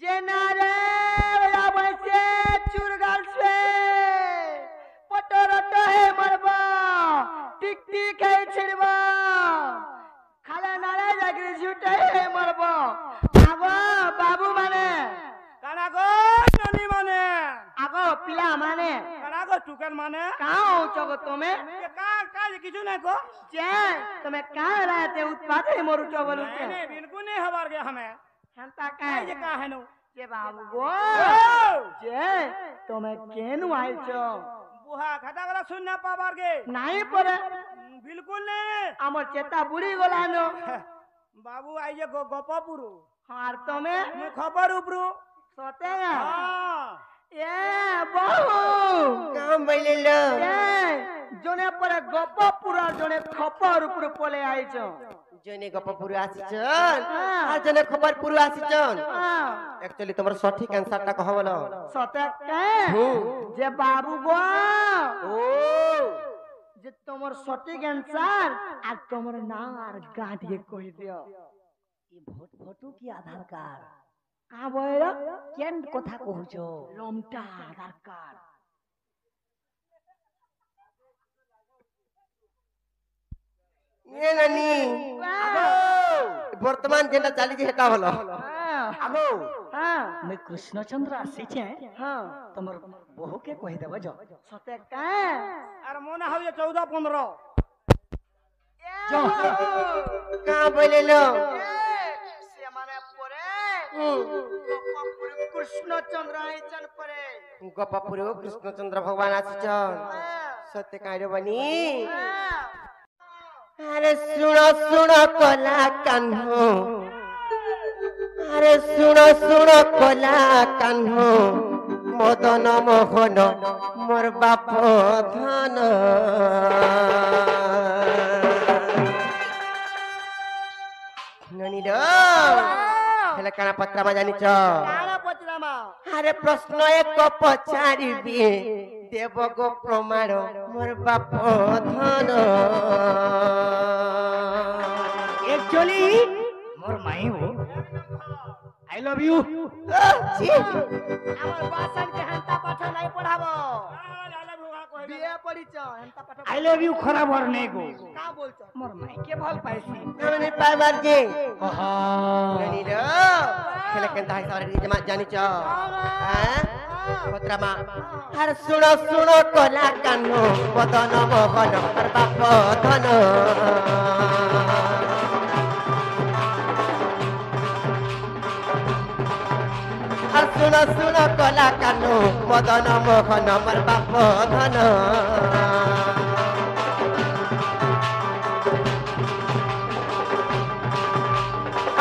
जेनारे बसे चुरगाल से पटरट है मरबा टिक टिक है छिड़बा खाले नारे जागरी झूठे है मरबा आगो बाबू माने काना गो ननी माने आगो पिला माने काना गो टुकन माने कहाँ हो चगो तुम्हें का किछु नहीं को जे तुम्हें कहाँ रहते उत्पाद है मोरू चबलू नहीं नहीं बिल्कुल नहीं हमार गया हमें हंता कहाँ जे का है नु जे बाबू गो जे तुम्हें केनु आइल छो बुहा खाता गला सुन ना पाबार गे नहीं पड़े बिल्कुल नहीं আমার চেতা বুড়ি গলানো बाबू आई जे गोपापुरु আর তুমি मु खबर उपरु সতে हां এ বহু কাম বইলেলো এ জনে পরে গপপুর আর জনে খপর উপর পলে আইছ জনে গপপুরু আসিছন আর জনে খবরপুরু আসিছন एक्चुअली তোমার সঠিক অ্যানসারটা কহ বলো সতে যে বাবু গো ও যে তোমার সঠিক অ্যানসার আর তোমার নাম আর গাঁটিয়ে কই দিও ये भोट फोटो की आधार कार्ड কা বইরা केन कथा कहूछो লমটা আধার কার্ড এ নানি বর্তমান যেটা চালিছে সেটা হলো আগো হ্যাঁ मैं कृष्णचंद्र आसी छे হ্যাঁ तमर बहू के कहि देबो जो সতে কা अरे मोना हो 14 15 जो কা বইলেলো সে মানে পরে গপপুর কৃষ্ণচন্দ্র আইছন পরে গপপুরু কৃষ্ণচন্দ্র ভগবান আসিছন সত্যি কাইরে বনি আরে শুনো শুনো কলা কান্হ আরে শুনো শুনো কলা কান্হ মদন মোহন মোর বাপ ধন ননির হেলে কানা পত্রা জানিছ কারা পচরামা আরে প্রশ্ন এক পচারিবি দেব গো প্রমাণ মোর বাপ ধন एक्चुअली मोर माई हो आई लव यू আমার বাসন কে হন্তা পাঠা নাই পড়াবো বিয়ে পড়িছ হন্তা পাঠা आई लव यू खराब और नहीं गो কা বলছ मोर माई के भल पाइसी আমি পাইবার যে आहा ননির হেলে কেনতা হাই সারে নিজে মা জানিছ হ্যাঁ পত্রা মা আর শুনো শুনো কলা কান্ন বদন মোহন মোর বাপ ধন আর শুনো শুনো কলা কান্ন বদন মোহন মোর বাপ ধন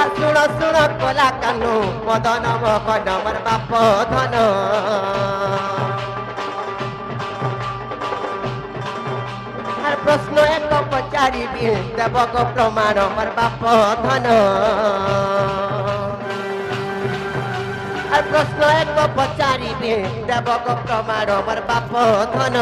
আর শুনো শুনো কলা কান্ন বদন মোহন মোর বাপ ধন আর প্রশ্ন এক পচারিবি দেব গো প্রমাণ মোর বাপ ধন আর প্রশ্ন এক পচারিবি দেব গো প্রমাণ মোর বাপ ধন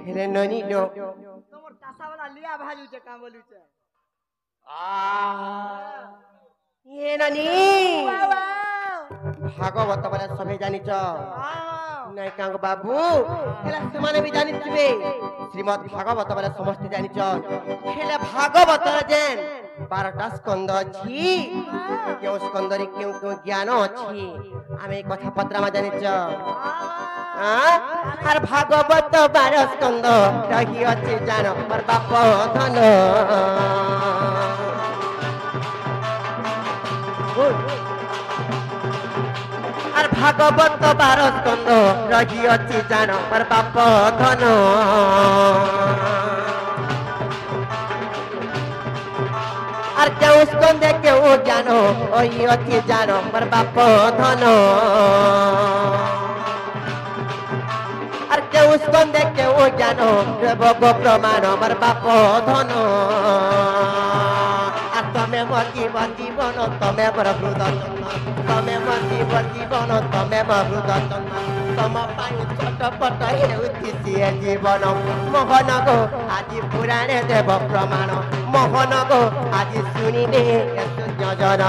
হেলে ননি লো তোমার কাঁসাওয়ালা লিয়া ভাজুছে কা বলুছে এ ননি ভাগবত বলে সবে জানিছ নাই কাঙ্গ বাবু হেলে ସେମାନେ ବି ଜାଣିଥିବେ ଶ୍ରୀମଦ୍ ଭାଗବତ ବଲେ ସମସ୍ତେ ଜାଣିଛ ହେଲେ ଭାଗବତର ଯେନ୍ 12ଟା ସ୍କନ୍ଦ ଅଛି କେଉଁ ସ୍କନ୍ଦରେ କେଉଁ କେଉଁ ଜ୍ଞାନ ଅଛି ଆମେ ଏ କଥା ପତ୍ରାମା ଜାଣିଛ আর ভাগবত 12 স্কন্দ রহি আছে জানো মোর বাপ ধন আর ভাগবত 12 স্কন্ধ রহিଅଛି জান মোর বাপ ধন আর কেউ স্কন্ধে কেউ জ্ঞান রহিଅଛି জান মোর বাপ ধন আর কেউ স্কন্ধে কেউ জ্ঞান দেব গো প্রমাণ মোর বাপ ধন আর তুমি মোর জীবন তুমি মোর হৃদয় তুমি মোর জীবন তুমি মোর হৃদয় তম পাই ছটপট হেউছি সিଏ জীবন মোহন গো আজি পুরাণে দেব প্রমাণ মোহন গো আজি শুনিবে জন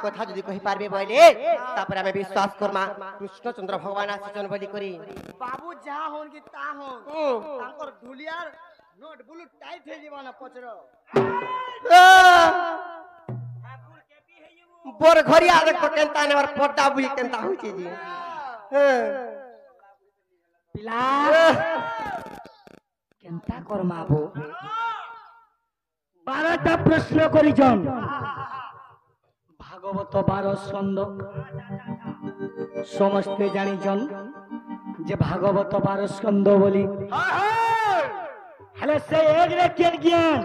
কথা যদি কহি পারবে বলে তারপরে আমি বিশ্বাস করমা কৃষ্ণচন্দ্র ভগবান আসিছন বলি করি বাবু যা হন কি তা হন তাঙ্কর ঢুলিয়ার নোট বুলু টাইট হয়ে যাব না পচর বোর ঘরিয়া দেখো কেনতা নেবার পড়তা বুঝি কেনতা হইছে জি পিলা কেনতা করমা বো 12টা প্রশ্ন করিছন ভাগবত 12 স্কন্ধ সমস্তে জানিছন যে ভাগবত 12 স্কন্ধ বলি হলে সে এক রে কেন জ্ঞান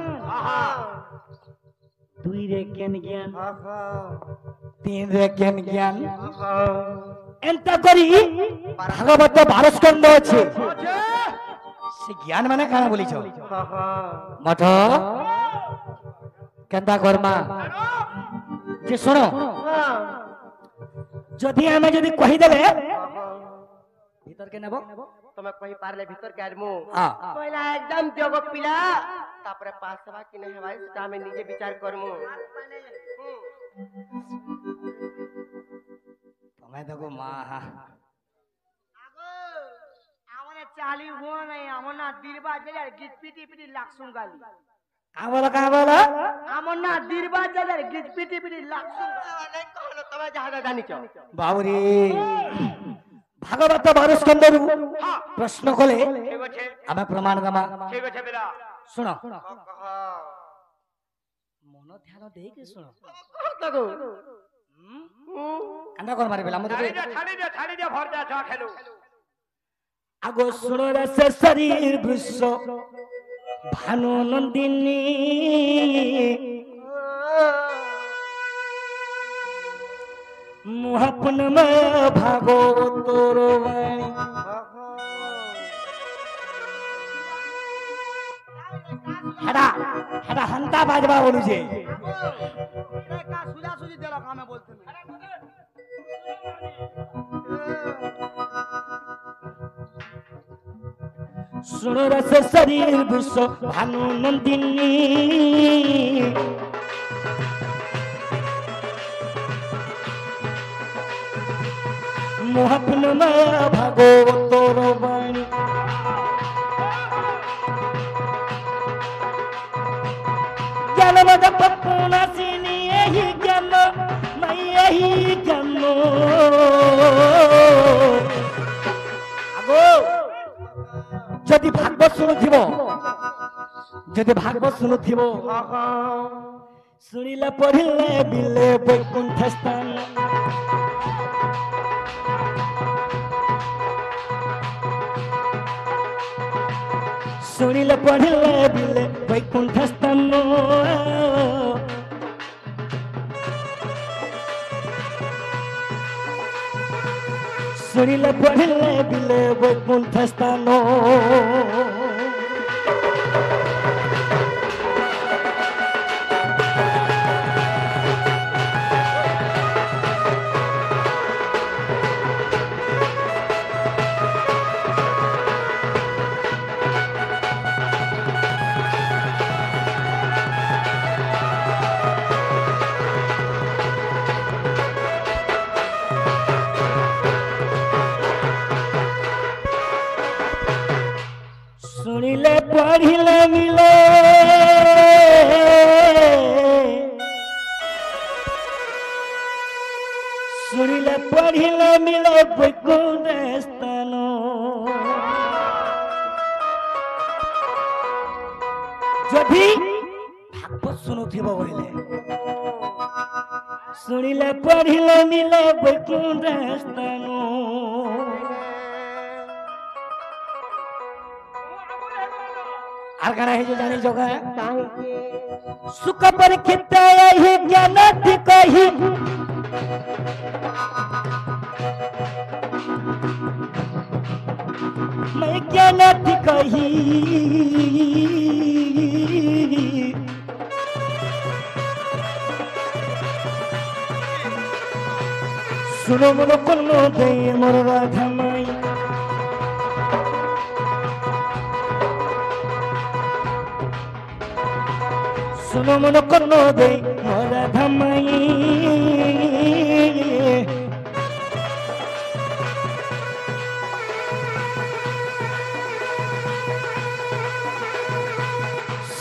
দুই রে কেন জ্ঞান তিন রে কেন জ্ঞান এন্তা করি ভাগবত 12 স্কন্ধ আছে সে জ্ঞান মানে কানা বলিছ মঠ কেনতা করমা যে শোনো যদি আমি যদি কহি দেবে ভিতরকে নেব তুমি কহি পারলে ভিতর কে আরমু হ্যাঁ কইলা একদম যোগ পিলা তারপরে পাস হবা কি না হবা সেটা আমি নিজে বিচার করমু তুমি দেখো মা আগো আমারে চালি হো নাই আমন না দিরবা জেলার গিট পিটি পিটি লাকসুম গালি কা বলো আমন না দিরবা জেলার গিট পিটি পিটি লাকসুম অনেক কহলো তুমি যাহা জানিছ বাবুরে ভাগবত 12 স্কন্ধ প্রশ্ন কলে ঠিক আছে আমি প্রমাণ দেবা ঠিক আছে বেলা শুনো কহ মন ধ্যান দেইকে শুনো দেখো কান্দা কর মারি বেলা আমাদের ছাড়ি দে ভর যা চা খেলো আগো শুনো রে সে শরীর বৃষ ভানু নন্দিনী মুহাপন মে ভাগবতর বাণী হেডা হেডা হান্তা বাজবা বলুছে কা সুজা সুজি দেলা কামে বলতে শুনো রে সে শরীর বৃষ ভানু নন্দিনী মুহাপন মে ভাগবতর বাণী জ্ঞান মদ পপুনা সিনি এই জ্ঞান মাই এই জ্ঞান আগো যদি ভাগবত শুনুথিব যদি ভাগবত শুনুথিব শুনিলে পড়িলে বিলে বৈকুণ্ঠ স্থান শুনিলে পড়িলে বিলে বৈকুণ্ঠ স্থান শুনিলে পড়িলে বিলে বৈকুণ্ঠ স্থান শুনিলে পঢ়িলে মিলে বৈকুণ্ঠ স্থান যদি ভাগবত শুনুথিব বলে শুনিলে পঢ়িলে মিলে বৈকুণ্ঠ স্থান আর গানা হয়েছে জানি জগা সুখ পরীক্ষিত এই জ্ঞান কহি मैं ज्ञान कही सुनो मनो कन्नो दे मोर राधा माई सुनो मनो कन्नो दे मोर राधा माई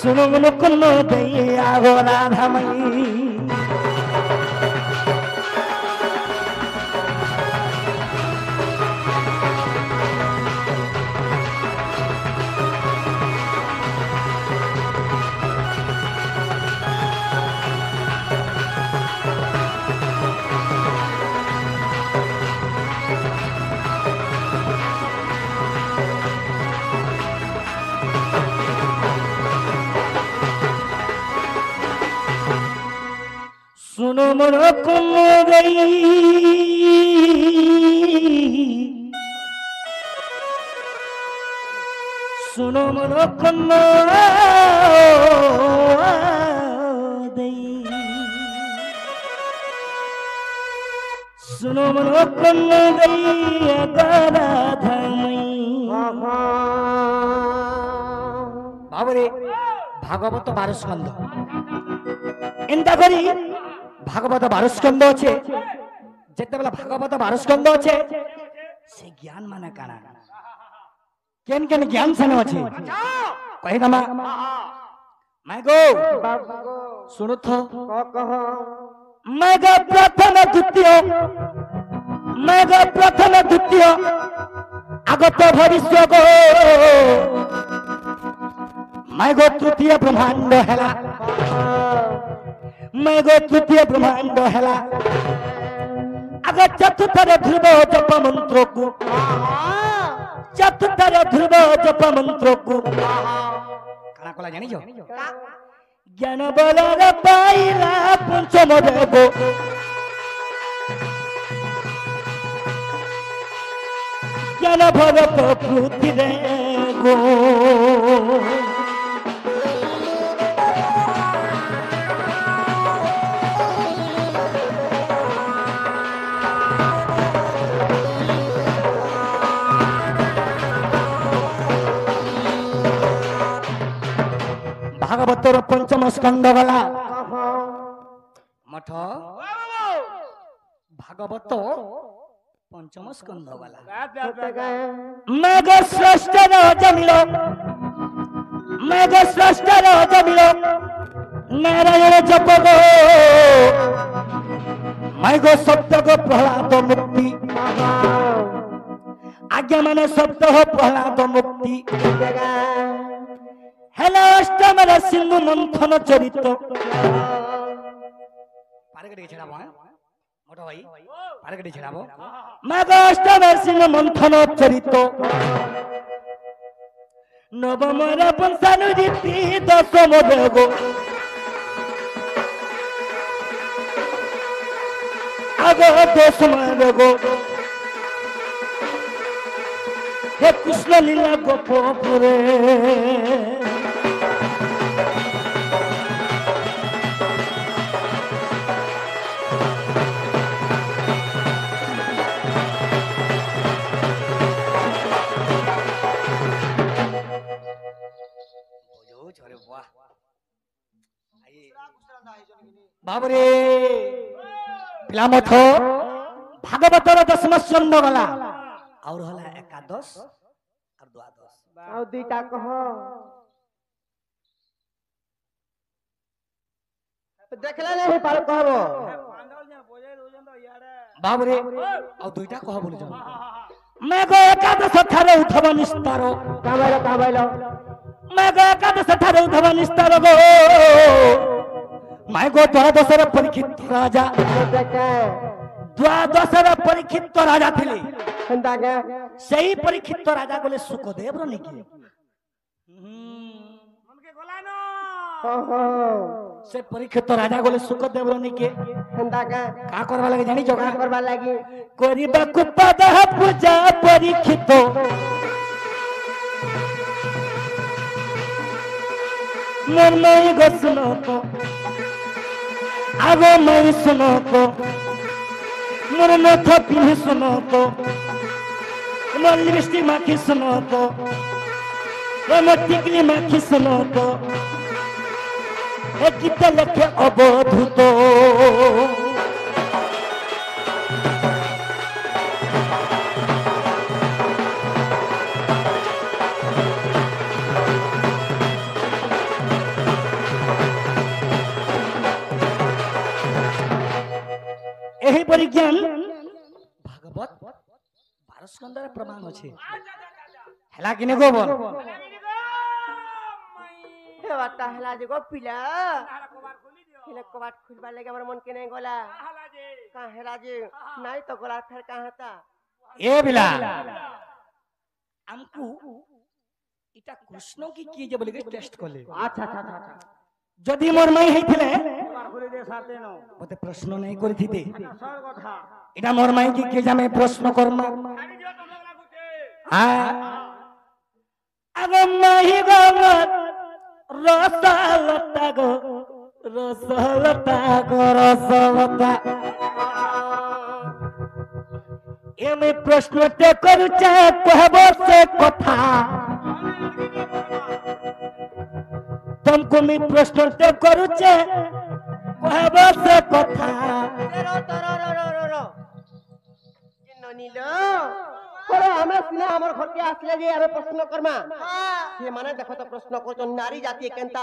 सुनो मनो कन्नो दे आवो राधा माई सुनो मनो कन्नो दे सुनो मनो कन्नो दे सुनो मनो कन्नो दे राधा माई बाबरे भागवत 12 स्कंद एंता करी भागवत 12 स्कंद अच्छे जेतेबेला भागवत 12 स्कंद अच्छे से ज्ञान माने काना केन केन ज्ञान सने अच्छे कहि दमा मैं गो सुनो तो मैं गो प्रथम द्वितीय आगत भविष्य गो मैं गो तृतीय ब्रह्मांड हेला मैं गो तृतीय ब्रह्मांड हेला अगर चतुर्थ ध्रुव जप मंत्रों को चतुर्थ ध्रुव जप मंत्रों को काना कोला जानी जो ज्ञान बलर पाइला पंचम देव ज्ञान भरत पृथ्वी रे गो भागवतर पंचम स्कंद वाला मठ भागवत पंचम स्कंद वाला मेघ श्रेष्ठ जमिलो मेघ श्रेष्ठ जमिलो नारायण जप गो मेघ सप्त गो प्रहलाद मुक्ति आज्ञा माने सप्त हो प्रहलाद मुक्ति हेलो अष्टम सिंधु मंथन चरित्र पारगड़ी छड़ाबो मोटो भाई पारगड़ी छड़ाबो माग अष्टम सिंधु मंथन चरित्र नवम पंचानुरीति दशम देगो आगो दशम देगो हे कृष्ण लीला गोपपुरे बाबरे पिलामठ भागवतर 10 स्कंद वाला और होला एकादश और द्वादश और दुईटा कह देखला नहीं पार कहबो बाबरे और दुईटा कह बोल जा मैं गो एकादश ठारे उठब निस्तार काबाइलो मैं गो एकादश ठारे उठब निस्तार गो मैं गो द्वादशर परीक्षित राजा द्वादशर परीक्षित राजा थिले केनता के सही परीक्षित राजा बोले सुखदेव रो निके उनके गोलानो ओहो से परीक्षित राजा बोले सुखदेव रो निके केनता के का करबा लगे जानी जो का करबा लागी करिबा कुपद पूजा परीक्षित मोर नहीं गो सुनो को आगो मैं सुनो को मोर नथ पिन्ह सुनो को मोर लिपस्टिक माखी सुनो को मोर टिकली माखी सुनो को एक गीत लेखे अबधूत यही परिज्ञान भागवत 12 स्कंदर प्रमाण अछि हेला किने गो बोल हे बाटा हला जे गो पिला हिला कबाट खुलबा लगे हमर मन के नहीं गोला का हेला जे नहीं तो गोला फिर का हता ए बिला हमकु इटा कृष्ण की जे बोले के टेस्ट करले अच्छा अच्छा अच्छा जदि मोर माई हेथिले खुली दे साथे नो मते प्रश्न नहीं करथिते सर कथा इटा मोर माई की के जामे प्रश्न करमा खाली दियो तुम लोग लागुते हां अगो माही गो रसलता गो रसलता गो रसलता ए मैं प्रश्न ते करू चा कहबो से कथा तुमको मैं प्रश्न ते करू चा कहबो से कथा रो जिन्नो नीलो करे हमें सुना हमर घर के आसले जे हमें प्रश्न करमा से माने देखो तो प्रश्न को तो नारी जाति केनता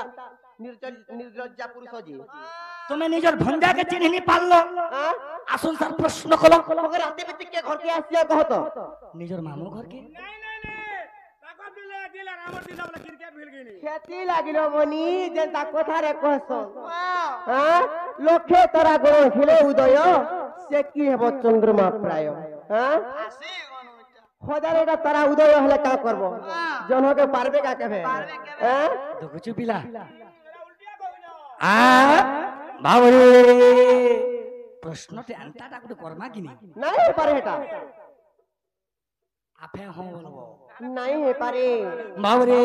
निर्लज्जा पुरुष जी तुम्हें निजर भंजा के चिन्ह नहीं पाललो हां आसन सर प्रश्न कलो मगर आते बित के घर के आसिया कहो तो निजर मामू घर के नहीं ताको दिले दिले हमर दिन वाला क्रिकेट भेल गेनी खेती लागिलो मनी जेंता कोठा रे कहसन हां लखे तरा गुण खिले उदय से की हेबो चंद्रमा प्राय हां खोदारे का तरा उदय हले का करबो जन के पारबे का केबे हां तो कुछ पिला आ बाबरे प्रश्न ते अंता ता करमा कि नहीं पारे हेटा आपे हो बोलबो नहीं है पारे बाबरे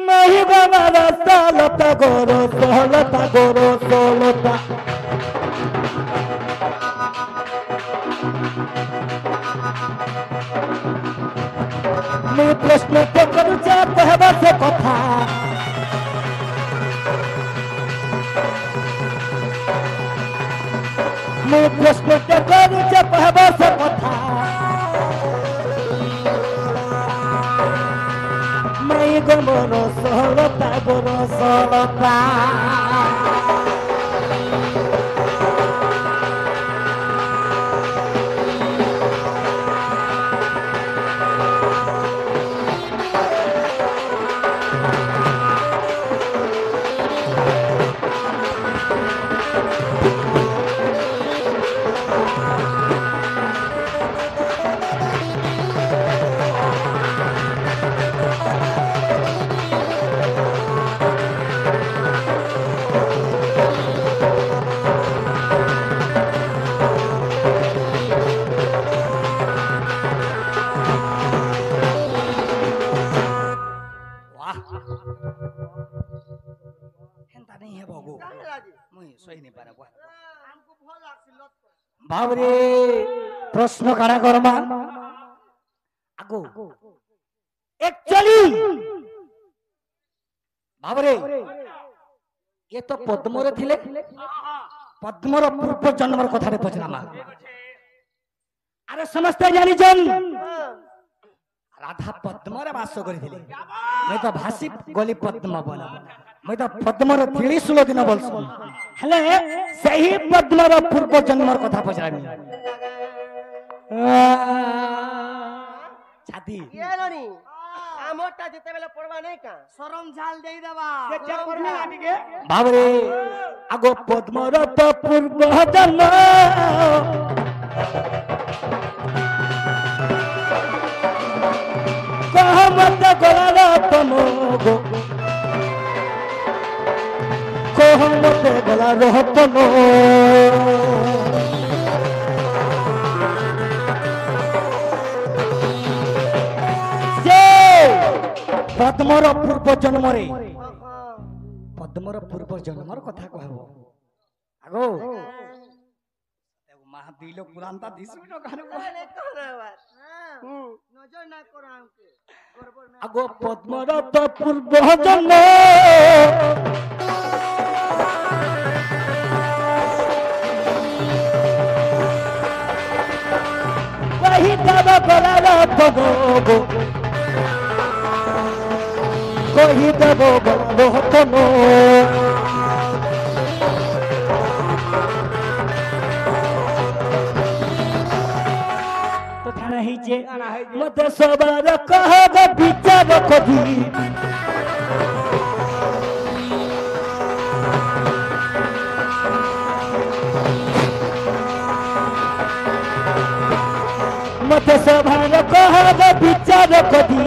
नहीं बाबा सालता गोरो सोलता मैं प्रश्न ते करू चा कहबा से कथा मैं प्रश्न ते करू चा कहबा से कथा मैं गोरो सोलता बाबरे प्रश्न काड़ा करमा आगो एक्चुअली बाबरे ये तो पद्मरे थिले पद्मर पूर्व जन्मर कथारे पचरामा अरे समस्त जानी जन राधा पद्मरे वास करिथिले मैं तो भासी गली पद्म बना मैं तो पद्मर 316 दिन बोलसु हेले सही पद्मर पूर्व जन्मर कथा पचरामी ছাতি ये ननी আমটা যেতেবেলে পড়বা নাই কা শরম ঝাল দেই দেবা চেক করবি না টিকে বাবরে আগো পদ্মরত পূর্ব জন্ম কহমত গলার তনো গো কহমত গলার তনো পদ্মর পূর্ব জন্মরে পদ্মর পূর্ব জন্মর কথা কহব আগো মা দিল পুরানটা দিছু না কানে নজর না করো আমাকে করব না আগো পদ্মর তো পূর্ব জন্ম কহি দেব গলার তনো গো কহি দেব গলার তনো কথা রহিছে মতে সবার কহব বিচার কবি মতে সবার কহব বিচার কবি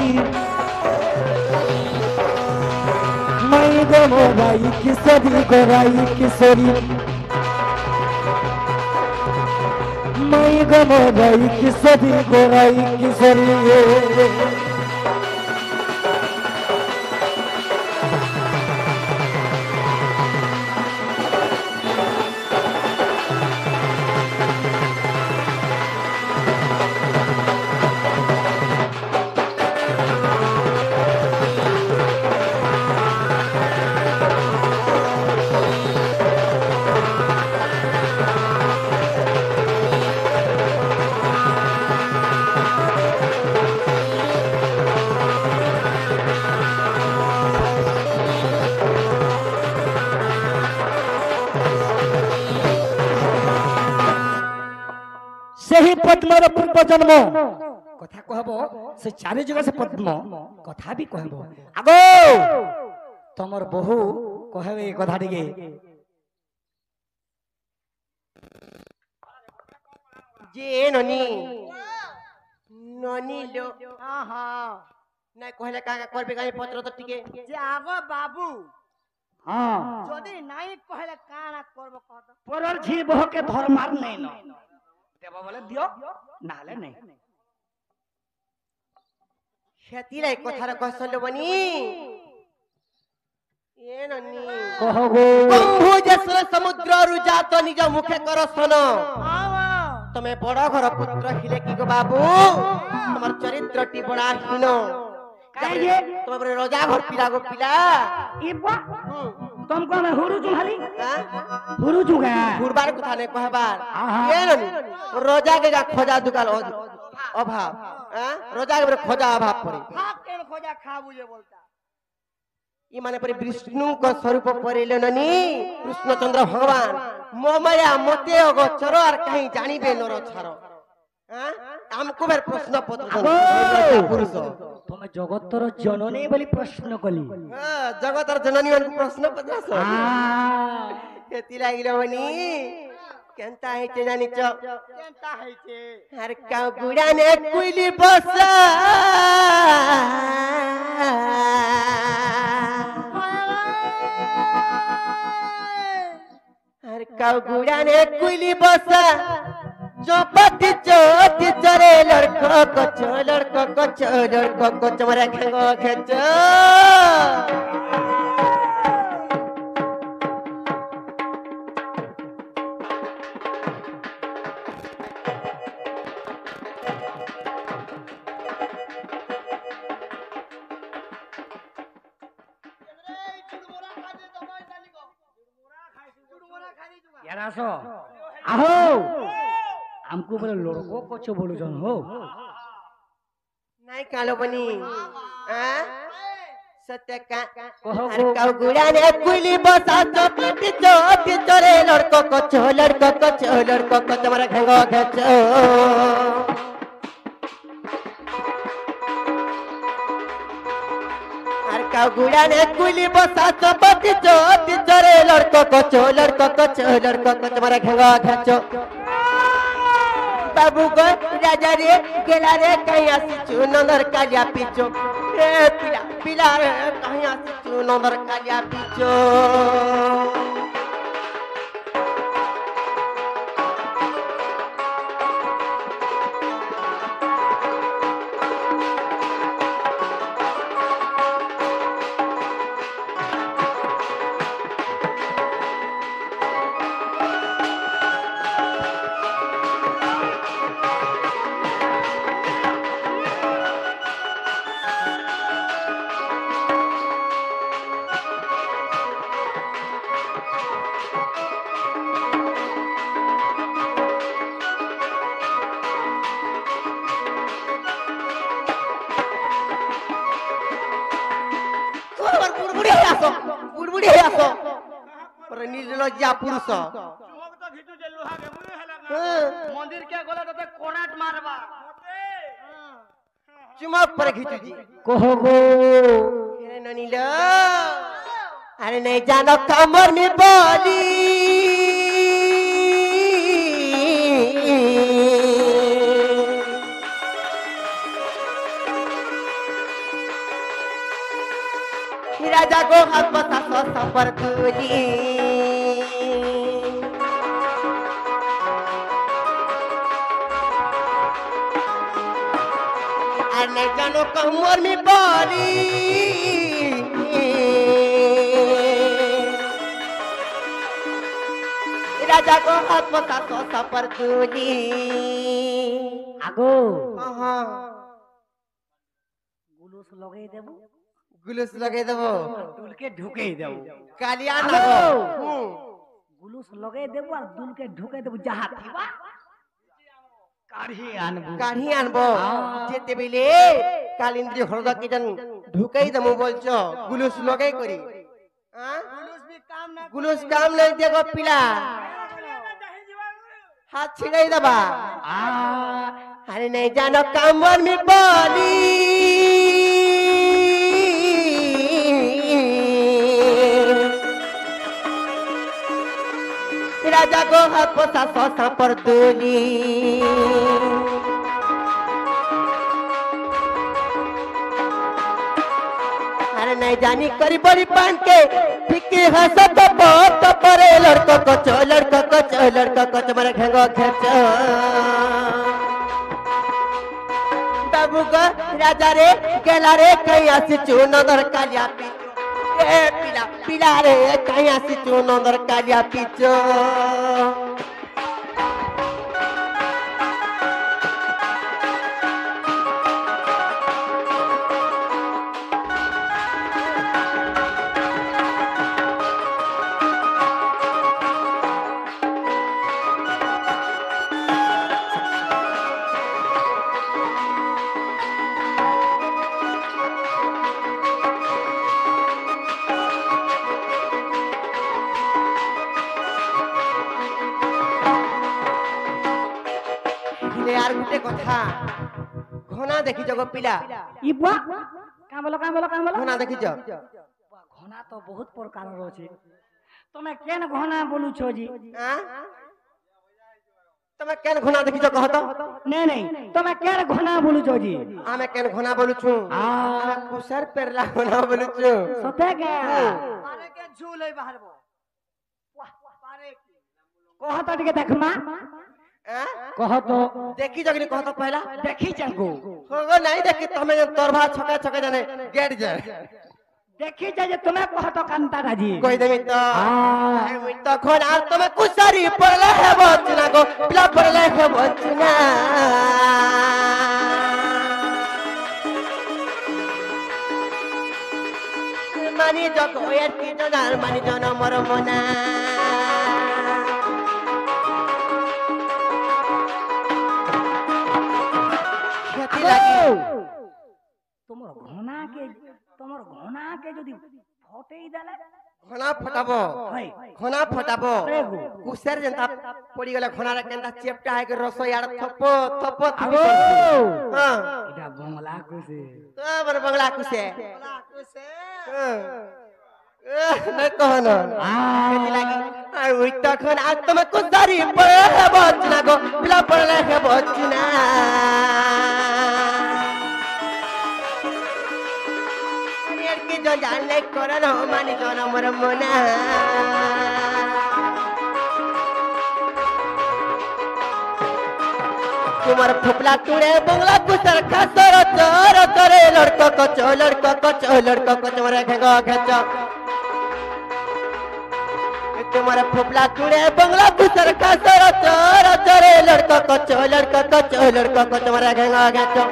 মাই গো মোরাই কিশোরী গোরাই কিশোরী মাই গো মোরাই কিশোরী গোরাই কিশোরী ସେହି ପଦ୍ମର ପୂର୍ବ ଜନ୍ମ କଥା କହବ ସେ ଚାରି ଯୁଗ ସେ ପଦ୍ମ କଥା ବି କହିବ ଆଗ ତମର ବହୁ କହିବେ ଏ କଥା ଟିକେ যে ননি ননি লো আহা নাই কহলে কাকা করবে গাই পত্র তো টিকে যে আগো বাবু ହଁ যদি নাই কহলে কানা করব কত ପରର ଝି ବହକେ ଧର୍ମାର ନେଇ ନ ଦେବ ବୋଲେ ଦିଅ ନହେଲେ ନେଇ সেতিলাই কথার কসল বনি এ ননি କହ ଗୋ কম্ভু দেশর সমুদ্র রুজাত নিজ মুখে করসন আওয়া তুমি বড় ঘর পুত্র ছিলে কি গো বাবু তোমার চরিত্রটি বড়া হীন কাহে তোমার রজা ঘর পিলা গো পিলা ই বা तुमको मैं हुरु जुहाली হ্যাঁ हुरु जुगा ঘুরবার কথা নেই কহবার আহা। এ ননি রোজা কে যা খোঁজা দুকাল অভাব হ্যাঁ রোজা কে খোঁজা অভাব পড়ে খাপ কেন খোঁজা খা বুঝে বলতা ই মানে পরে বিষ্ণু ক স্বরূপ পরিলে ননি কৃষ্ণচন্দ্র ভগবান মোমায়া মতে অগোচর আর কাহি জানিবে নর ছাড় হ্যাঁ আমকো বের প্রশ্ন পত্র পুরুষ তুমি জগতর জননী বলি প্রশ্ন কলি হ্যাঁ জগতর জননী মান প্রশ্ন পত্র এতি লাগিল বনি কেনতা হইতে জানিছ কেনটা হইছে আর কাউ গুড়ানে কুইলি বসা আর কাউ গুড়ানে কুইলি বসা চপতি চতি চরে লড়কো কচ মরে খেঙ্গ খেচ यार आसो आहो हमको बोले लड़को कचो बोलो जन हो নাই কালো বনি হ্যাঁ सत्य का कहो अरे काऊ गुड़ा ने कुली बसा चोपट चोट चोरे लड़को को तुम्हारा घंगो घचो अरे काऊ गुड़ा ने कुली बसा चोपट चोट चोरे लड़को को तुम्हारा घंगो घचो बाबू को राजा रे गेला रे कहीं आसी नंदर कालिया पीछो ए पिला पिला रे कहीं आसी नंदर कालिया पीछो बुढ़बुढ़ी आसो पर निर्लज्जा पुरुष चुमक तो घिचू जे लुहा के मुई हला मंदिर के गला तो कोराट मारबा चुमक पर घिचू जी कहो गो अरे ननीलो अरे नहीं जानो कमर में बोली राजा को हाथ बसा सफर तुली अरे जानो कमर में बोली राजा को हाथ बसा सफर तुली আগো हाँ গুলুস লগাই দেব गुलूस लगे देवो দুলকে ঢুকেই দেব कालिया আগো लगो গুলুস লগাই দেব আর দুলকে ঢুকাই দেব যাহা থিবা কাঢ়ি আনবো काढ़ी आनबो जेते बेले कालिंद्री हरदा के जन ढुकाई दमु बोलछो गुलूस लगे करी हां गुलूस काम नहीं देगो पिला हाथ छिड़ाई दबा आ अरे नहीं जानो कामर में बोली राजा को हाथ पोसा सोसा पर दूली अरे नहीं जानी करी बड़ी पान के फिक्की हंसत बहुत परे लड़को को तुम्हारे घंगो खेचो बाबू को राजा रे गेला रे कहीं आसी नंदर कालिया पीछो ए पिला पिला रे कहीं आसी नंदर कालिया पीछो यार गुटे कथा घना देखी जगो पिला ই বুয়া কাম বলো घना देखी जो ঘনা তো বহুত প্রকার আছে তুমি কেন ঘনা বলুছো জি हां तमे केन घना देखी जो कहतो नहीं नहीं তুমি কেন ঘনা বলুছো জি आमे केन घना बोलु छु आ कुसर पेरला घना बोलु छु সতে কে मारे के झूले बाहरबो पारे কহ তো টিকে দেখমা हां কহ তো देखी जगनी कहतो पहला দেখি যাগো होगो नहीं देखी तमे तोरभा छका छका जाने गेट जाए দেখি যা যে তুমি কহ তো কান্তা রাজি कोई देमी तो आ আমি তখন আর তুমি কুসারি পড়লে হে বচনা গো পিলা পড়লে হে বচনা মানি জগো এর কি জনার মানি জন মর মনা ক্ষতি লাগি তোমার ঘনা ঘনাকে যদি ফটেই দেলে ঘনা ফটাব হয় ঘনা ফটাব কুসের যেন্তা পড়ি গলে ঘনারে কেনতা চেপটা হয় রস ইয়ার থপ থপ আগো হ্যাঁ এটা বাংলা কইছে তোর বাংলা কুসে নাই কহন কেতি লাগি আর ওই তখন আজ তুমি কুদারি পড়ে বচনা গো বিলা পড়লে হে বচনা এর কি জানলে করন মানি জন মর মনা तुम्हार फुपला टूड़े बंगला कुसर खसर चोर तोरे लड़को को तुम्हारे घेगो घेचो तुम्हारे फुपला टूड़े बंगला कुसर खसर चोर तोरे लड़को को तुम्हारे घेगो घेचो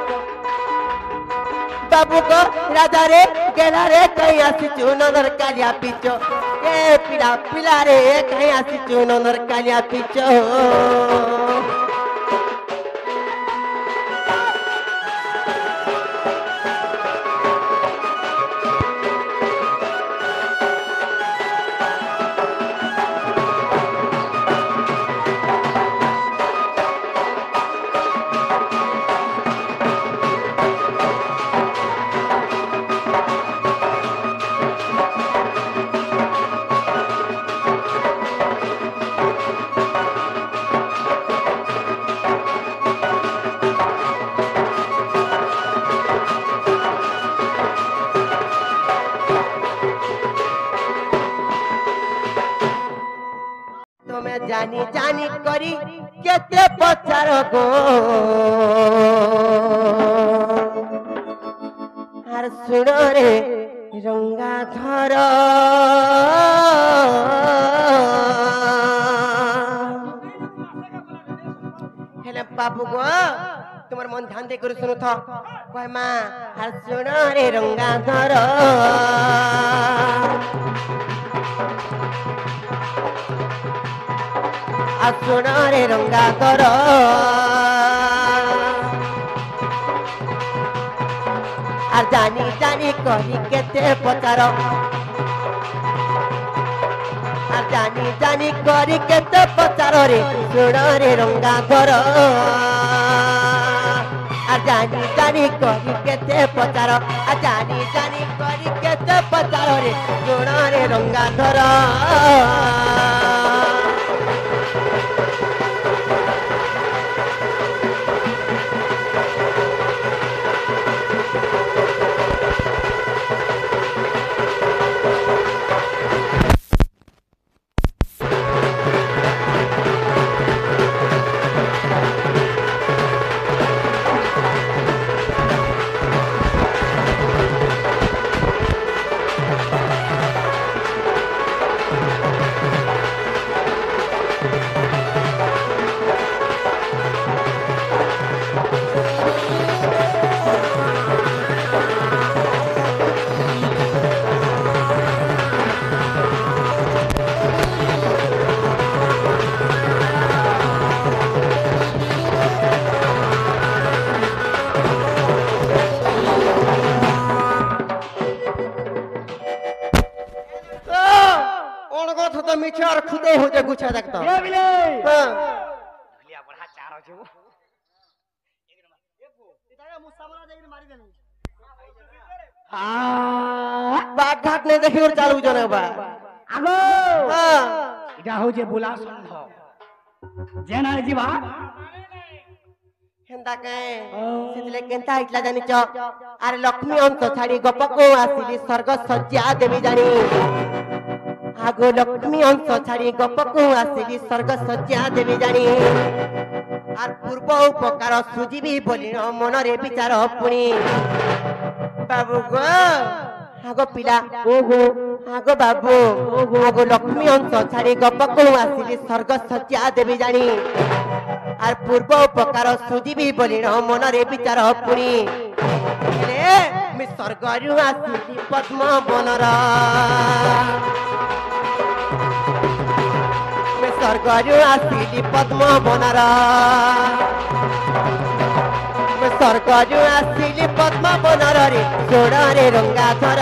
बाबू को राजा रे गेला रे कहीं आसी चुनर कालिया पीछो ए पिला पिला रे कहीं आसी चुनर कालिया पीछो जानी जानी करी केते पचार गो आर सुन रे रंगा धर हेले बाबू गो तुम्हार मन ध्यान दे कर सुनु था कह मां आर सुन रे रंगा धर सुन रे रंगा कर आर जानी जानी कही केते पचार आर जानी जानी करी केते पचार रे सुन रे रंगा कर आर जानी जानी कही केते पचार आर जानी जानी करी केते पचार रे सुन रे रंगा कर मिछर खुदे हो जे गुछा देखता ए बिले हां लिया बड़ा चारो जो बाघ घाट ने देखि और चालू जने बा আগো हां এটা হচ্ছে বুলা সন্ধ জেনা জিবা हेंदा के सितले केंता इतला जानी च अरे लक्ष्मी अंत छाड़ी गपको आसीली स्वर्ग सज्जा देवी जानी आगो लक्ष्मी अंश छाड़ी गपको आसीली स्वर्ग सज्जा देवी जानी आर पूर्व उपकार सुजीबी बोली मन रे विचार पुणी बाबू गो आगो पिला ओगो आगो बाबू आगो लक्ष्मी अंश छाड़ी गपको आसीली स्वर्ग सज्जा देवी जानी आर पूर्व उपकार सुजीबी बोली मन रे विचार पुणी मी स्वर्गरु आसीली पद्म बनरा स्वर्गरु आसीली पद्म बनरा स्वर्गरु आसीली पद्म बनरे सोड़े रंगाधर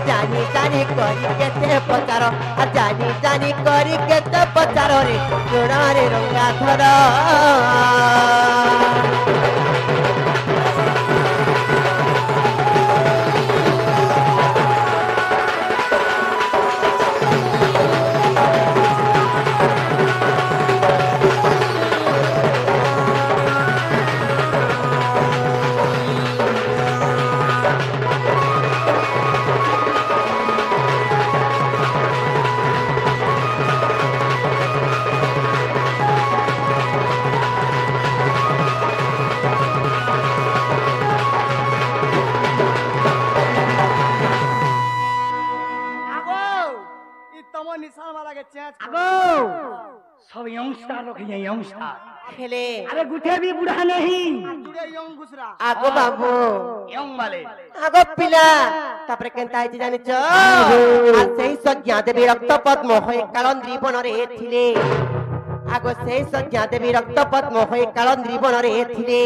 जानी जानी करी केते पचार जानी जानी करी केते पचार रे सोड़े रंगाधर निशान वाला के चेंज अगो सब यंगस्टर रखिए यंगस्टर खेले अरे गुठे भी बूढ़ा नहीं जुड़े यंग घुसरा आगो बाबू यंग वाले आगो पिला तापर केनता आइछि जानि छ आ सेई सज्ञा देवी रक्त पद्म होय कालंद्री बनरे थिले आगो सेई सज्ञा देवी रक्त पद्म होय कालंद्री बनरे थिले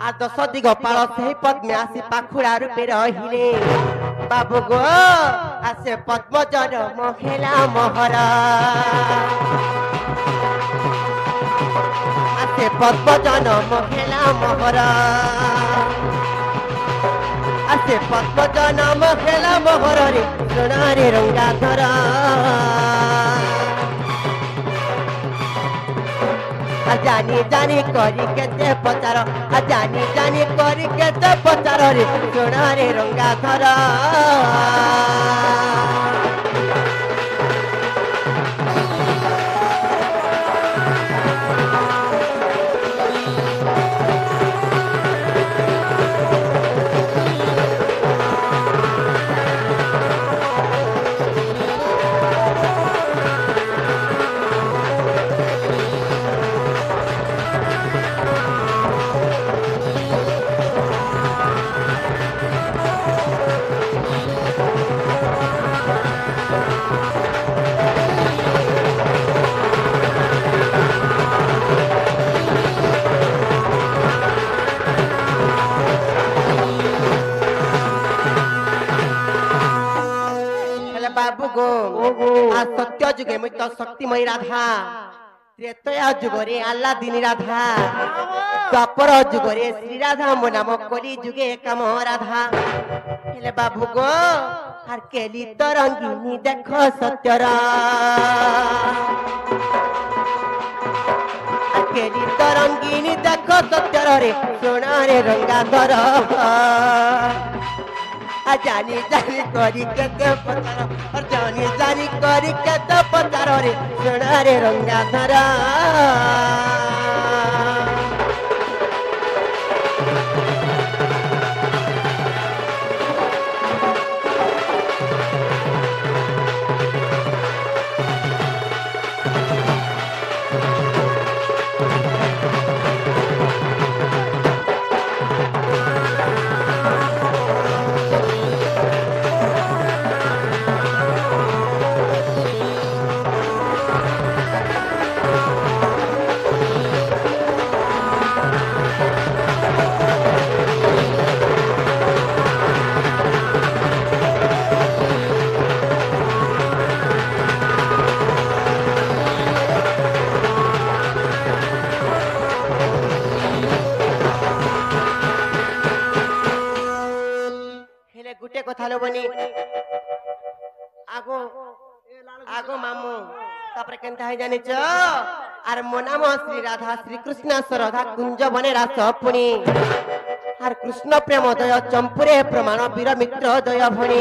आ दश दिग पाळ सेई पद्मे आसी पाखुडा रूपे रहिले बाबू गो आसे पद्मजर महेला महरा आसे पद्मजन महेला महरा आसे पद्मजन महेला महरा रे सोनारे रंगाधर जानी जानी करी केते पचार जानी जानी करी केते पचार रे सोनारे रंगाधर आ सत्य जुगे मुत शक्तिमयी राधा त्रेतया जुगरे आल्ला दिनी राधा द्वापर जुगरे श्री राधा मो नाम कली जुगे काम राधा हेले बाबू गो आर केली तरंगिनी देख सत्यरा केली तरंगिनी देख सत्यरा रे सोनारे रंगाधर जानी जानी करी केते पचार और जानी जानी करी केते पचार रे सोनारे रंगाधर बनी आगो आगो मामू तापर केनता है जानि छ आर मो नाम श्री राधा श्री कृष्ण सरधा कुंज बने रास पुणी आर कृष्ण प्रेम दय चंपुरे प्रमाण वीर मित्र दय भणी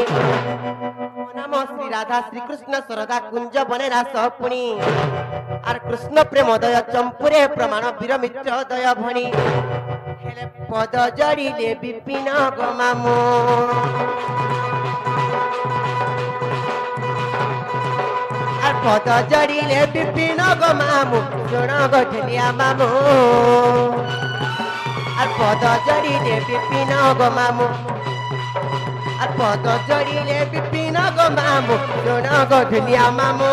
मो नाम श्री राधा श्री कृष्ण सरधा कुंज बने रास पुणी आर कृष्ण प्रेम दय चंपुरे प्रमाण वीर मित्र दय भणी हेले पद जड़िले विपिन गो मामू पद जड़िले विपिन गो मामू सोण गठलिया मामू पद जड़िले विपिन गो मामू पद जड़िले विपिन गो मामू सोण गठलिया मामू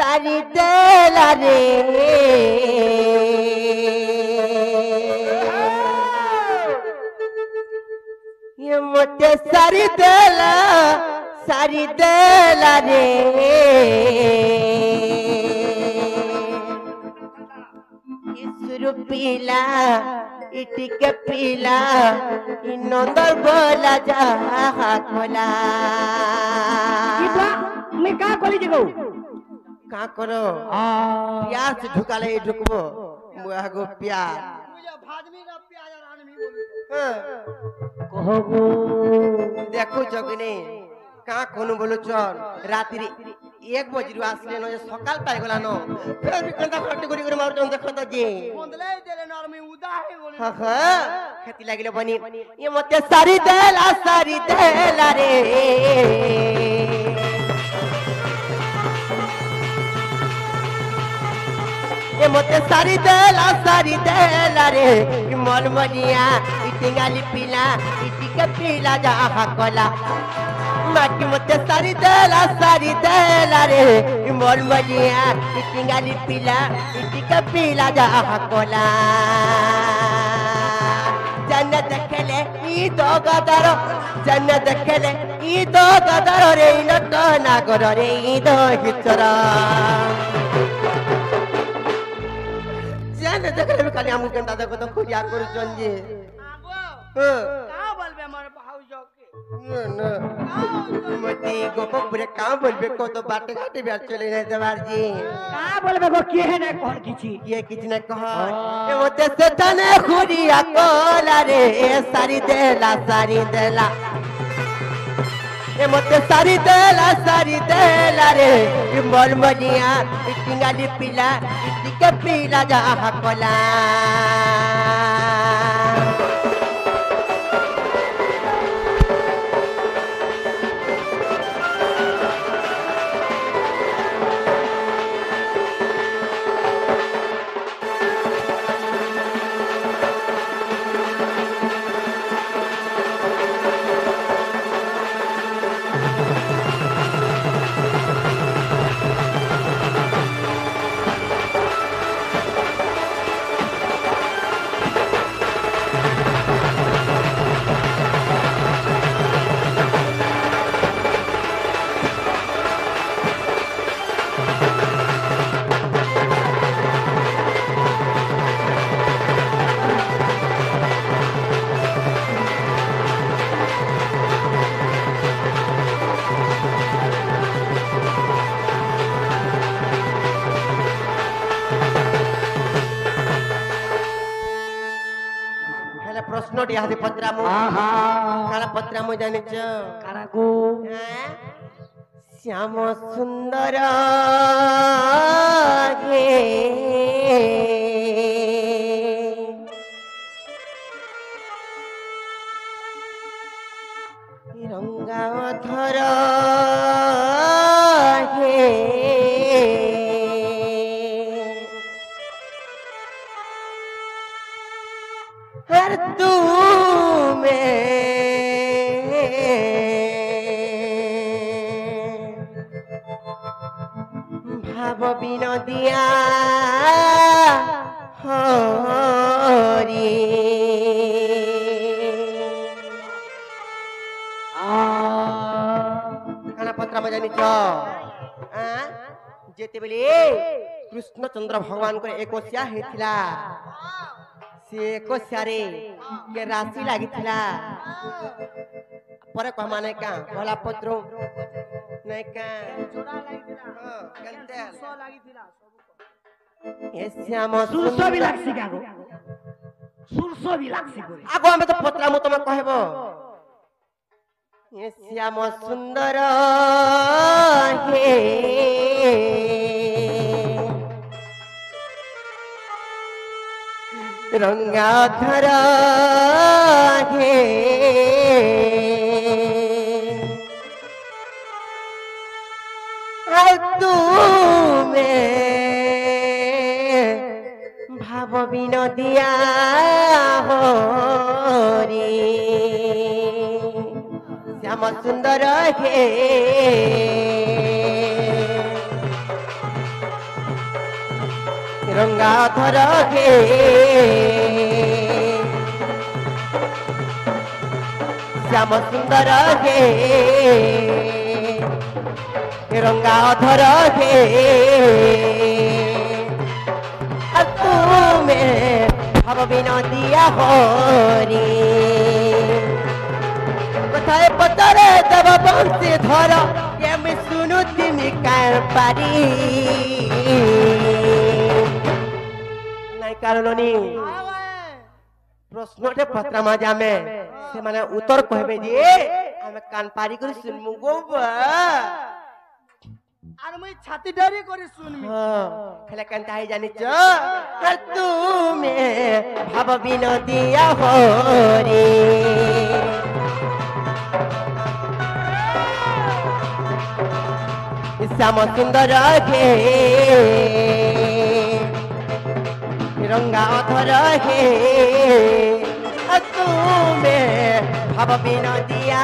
सारी देला रे ये मोटे सारी देला रे सुरु पीला इटिके पीला नंदर बोला जा खोला मैं का करी जगो का करो प्यार से ढुकाले ढुकबो मुआगो प्यार मुझे भादमी ना प्याज और आदमी बोलू कहगो देखो जगने का कोनो बोलो चल रात्रि 1 बजे आसले न सकाल पाई गला न फिर भी कंदा खट्टी करी मार जन देखो त जे बंदले देले न आदमी उदा है बोले ह ह खेती लागिले बनी ये मते सारी देला रे ये मते सारी देला रे मन मनिया इटिंगाली पीला इटिके पीला जा हकला माटी मते सारी देला रे मन मनिया इटिंगाली पीला इटिके पीला जा हकला जन देखले ई दो गदरो रे न तो ना गरो रे ई दो हिचरा जाने देखले खाली हम के दादा को तो खुदिया कर जंजे आगो का बोलबे हमर भाऊजो के न मती गोपपुरे का बोलबे को तो बाटे घाटे बैठ चले नहीं देवार जी का बोलबे गो के है ना कोन किछि ये किछ न कह ए ओते से तने खुदिया कोला रे सारी देला ए मते सारी देला रे मन मनिया इटिंगाली पीला इटिके पीला जा हकला प्रश्न यहाँ पत्रामु काला पत्रामु जाने काराको श्याम सुंदर गे रंगाधर गे हर तू में भाव विनोदिया हरी खाना पत्र में जानी जेते बेले कृष्ण चंद्र भगवान को एकोसिया हेथिला से कोस्यारे के राशि लागिथिला परे को माने का भला पत्र नै का जोड़ा लागिथिला गलते 100 लागिथिला सब ए श्याम सुरसो भी लागसी का गो सुरसो भी लागसी करे आगो हम तो पत्रा मु तमे कहबो ए श्याम सुंदर हे रंगाधर हे तू में भाव विनोदिया हो रे श्याम सुंदर हे रंगा धर हे श्याम सुंदर हे रंगा धर हे तुम्हें भाव विनोदिया हरी कथाए पतरे जब बंसी धर ये मैं सुनु तिमी कान पारी नहीं कारणनी प्रश्नटे पत्र मजा में से माने उत्तर कहबे जे हमें कान पारी कर सुनमु गोबा আর মুই ছাতি ডারি করে শুনবি খেলা কান্তা হই জানিছ আর তুমি ভাব বিনোদিয়া হরি শ্যাম সুন্দর হে রঙ্গা অধর হে আর তুমি ভাব বিনোদিয়া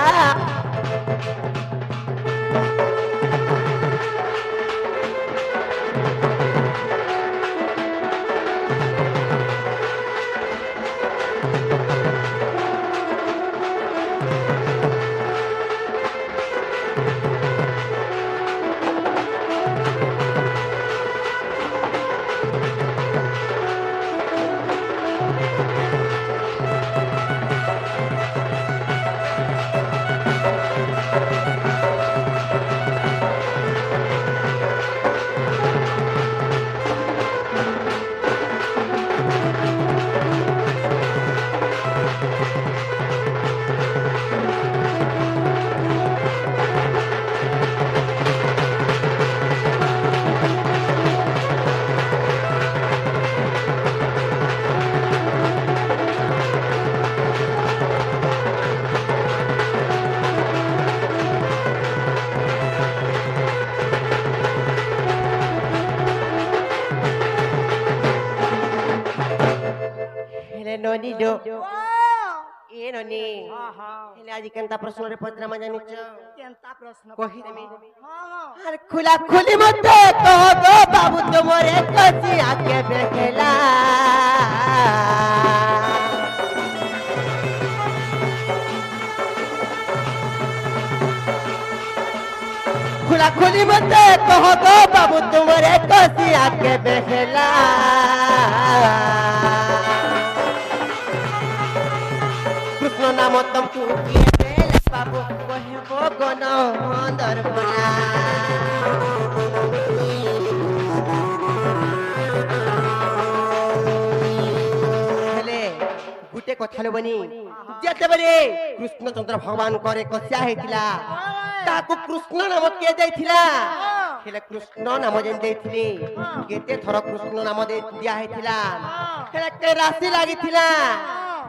ननी दो ए ननी हेले आज केनता प्रश्न रे पत्र म जानिछ কেনতা প্রশ্ন कहि देमी হ্যাঁ अरे खुला खुली मते कह गो बाबू तुमरे कसी आके देखला खुला खुली मते कह गो बाबू तुमरे कसी आके देखला कृष्ण नाम तुमको किए देला बाबू कहबो गन दर्पणा हेले गुटे कथाले बनी जेते बरे कृष्णचंद्र भगवान करे कस्या हेतिला ताकू कृष्ण नाम के देथिला हेले कृष्ण नाम जेन देथिले केते थर कृष्ण नाम दे दिया हेतिला हेले के राशि लागिथिला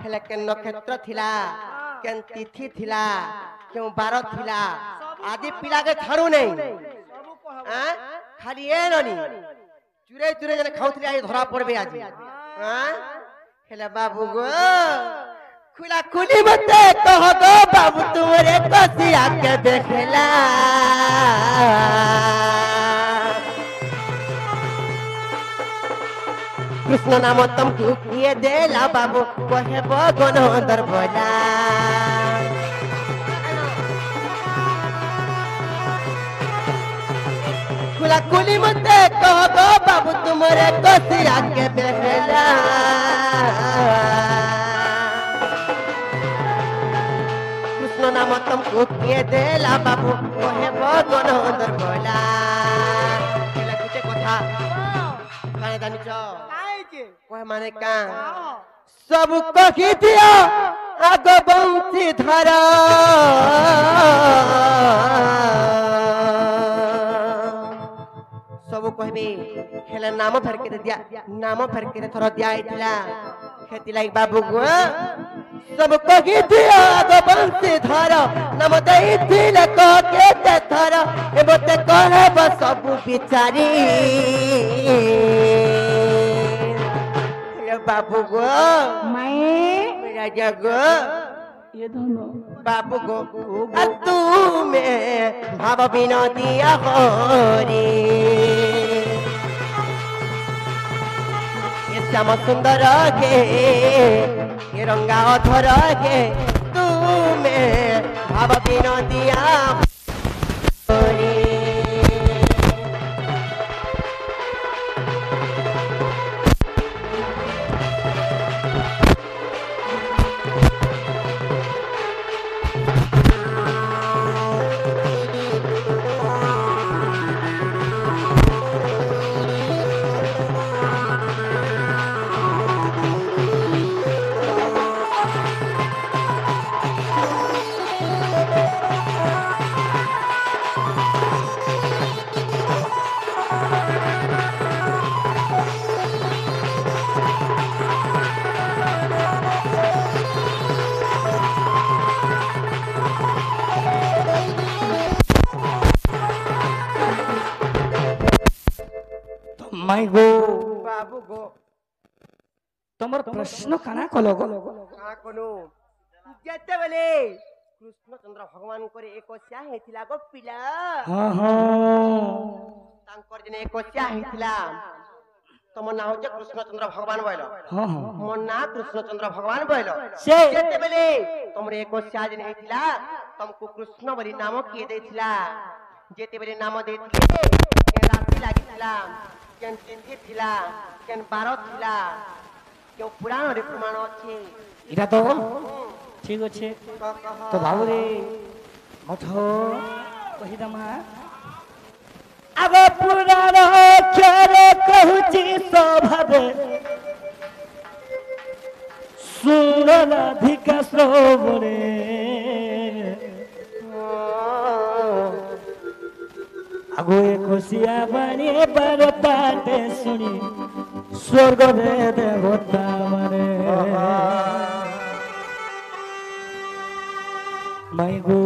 हेले के नक्षत्र थिला केन तिथि थिला क्यों बार थिला आदि पिला के छाड़ू नहीं हां खाली ए ननी चुरे चुरे जने खाउथली आई धरा पड़बे आज हां हेले बाबू गो खुला खुली मते कह गो बाबू तुमरे कसी आके देखला कृष्ण नाम तुमको किए देला बाबू कहबो गन दर्पणा खुला खुली मते कह गो बाबू तुमरे कसी आके देखला कृष्ण नाम तुमको किए देला बाबू कहबो गन दर्पणा हेला किते कथा काने जानिछ কাইছে कह माने का सब कही दिया आग बंसी धरा सब कहबे हेला नाम फेर के दिया नाम फेर के थर दिया आइथिला खेती लाइक बाबू गो सब कही दिया आग बंसी धरा नाम देइथिले कह के ते थर एबते कहब सब बिचारी बाबू गो माए राजा गो ये दोनों बाबू गो तू में भाव विनोदिया होरी শ্যাম সুন্দর গে এ রঙ্গা অধর গে তুমি ভাব বিনোদিয়া মাই গো বাবু গো তোমার প্রশ্ন কানা কল গো কাঁ কনু যেতেবেলে কৃষ্ণচন্দ্র ভগবানଙ୍କର ଏକୋଇଶିଆ ହେଇଥିଲା ଗୋ ପିଲା হ্যাঁ হ্যাঁ ତାଙ୍କର ଦିନେ ଏକୋଇଶିଆ ହେଇଥିଲା ତମ ନାଁ ହଉଛି କୃଷ୍ଣଚନ୍ଦ୍ର ଭଗବାନ ବଇଲ হ্যাঁ হ্যাঁ ମୋ ନାଁ କୃଷ୍ଣଚନ୍ଦ୍ର ଭଗବାନ ବଇଲ ସେ ଯେତେବେଳେ ତମର ଏକୋଇଶିଆ ଦିନ ହେଇଥିଲା ତମକୁ କୃଷ୍ଣ ବୋଲି ନାମ କିଏ ଦେଇଥିଲା ଯେତେବେଳେ ନାମ ଦେଇଥିଲେ କେନ୍ ରାଶି ଲାଗିଥିଲା କେନ୍ ତିଥି ଥିଲା କେନ୍ ବାର ଥିଲା କେଉଁ ପୁରାଣରେ ପ୍ରମାଣ ଅଛି এটা তো ঠিক আছে তো বাবুরে মঠ কহিদমা আগ পুরাণ অক্ষরে কহুছি সভাবে শুন রাধিকা শ্রবণে আগো খুশিয়া বাণী বারতাতে শুনি স্বর্গরে দেবতা মানে মাই গো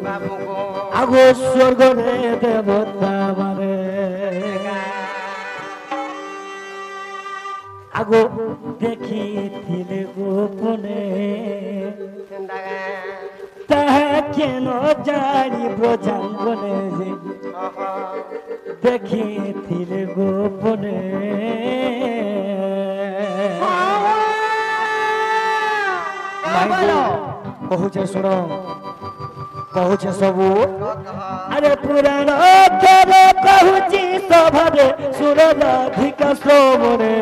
বাবু গো আগো স্বর্গরে দেবতা মানে আগো দেখিছিলে গোপনে তাহা কেন জানি ব্রজাঙ্গনে যে দেখিছিলে গোপনে কহুছে শুণ কহুছে সবু আরে পুরাণ অক্ষরে কহুছি সভাবে সুর রাধিকা শ্রবণে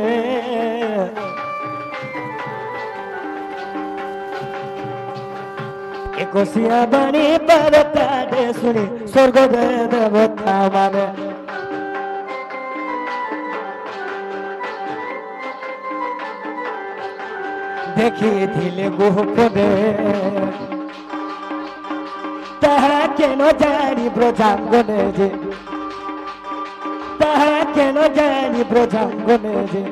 একুশিয়া বাণী বারতারে শুনি স্বর্গরে দেবতা মানে দেখিছিলে গোপনে তাহা কেন জানি ব্রজাঙ্গনে যে তাহা কেন জানি ব্রজাঙ্গনে যে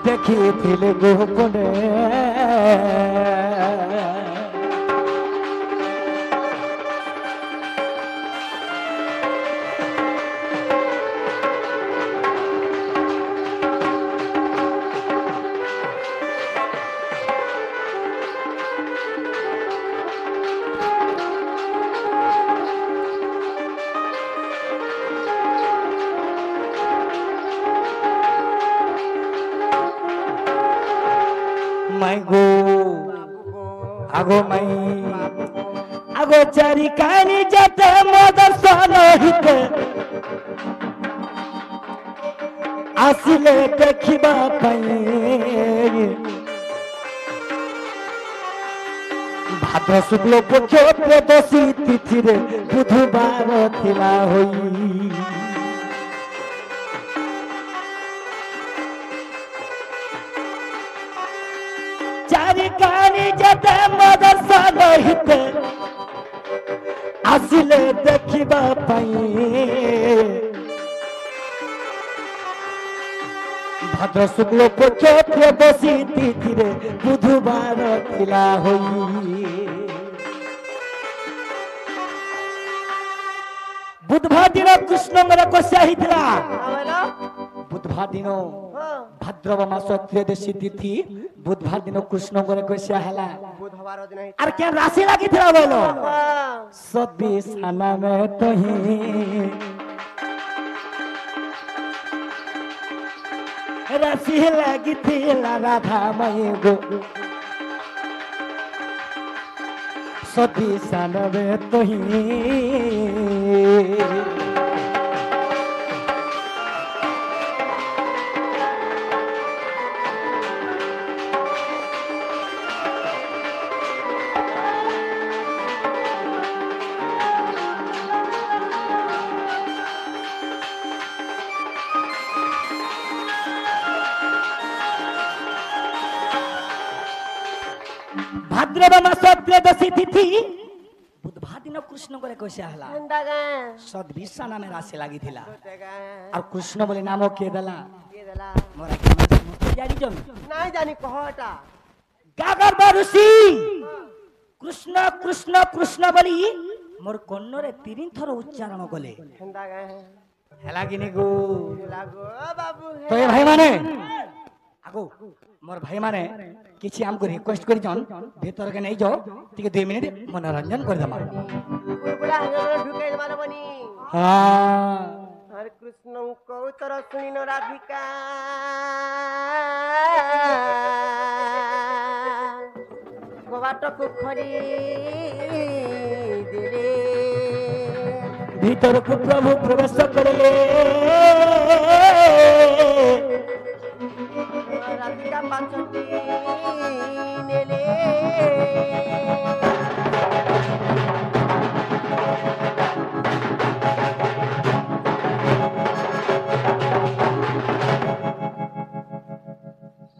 দেখিছিলে গোপনে মাই গো আগো মাই আগো চারি কানি যেতে মদর্শন হিতে আসিলে দেখিবা পাই ভাদ্র শুক্ল পক্ষ ত্রয়োদশী তিথিরে বুধবার থিলা হই চারি কানি যেতে মদর্শন হিতে আসিলে দেখিবা পাই ভাদ্র শুক্ল পক্ষ ত্রয়োদশী তিথিরে বুধবার থিলা হই বুধবার দিন কৃষ্ণঙ্গর কষা হইଥିଲା বুধবার দিন ভাদ্রব মাস ত্রয়োদশী তিথি বুধবার দিন কৃষ্ণঙ্গর কষা হেলা ବୁଧବାର ଦିନ আর কে রাশি লাগিଥିଲା বলো সবি সানা মে তহি রাশি লাগিଥିଲା রাধা মায়ে গো সতী সানবে তোহি ভাদ্রব মাস ত্রয়োদশী তিথি বুধবার দিন কৃষ্ণ করে কইসা হলা হেন্দা গাঁ সদ্ভিষা নামে রাশি লাগিଥିଲା গোটে গাঁ আর কৃষ্ণ বলে নাম কে দেলা দিয়ে দেলা মোরা কেমন সমস্ত জানি জন নাই জানি কহটা গাগর বারুসি কৃষ্ণ কৃষ্ণ কৃষ্ণ বলি মোর কন্নরে 3 থর উচ্চারণ কলে হেন্দা গাঁ হেলা কিনি গো লাগো বাবু হে তো এ ভাই মানে আগো মোর ভাই মানে কিছু আমको রিকোয়েস্ট করি জন ভিতর কে নেই যাও ঠিক 2 মিনিট মনোরঞ্জন করে দেবা বুলবুলা হাঙ্গরে ঢুকাই মারবনি হ্যাঁ হরে কৃষ্ণ কৌতর শুনিন রাধিকা গোবাটকু খরি দিলে ভিতরକୁ প্রভু প্রবেশ করলে রাধিকা পাঁচটি নেলে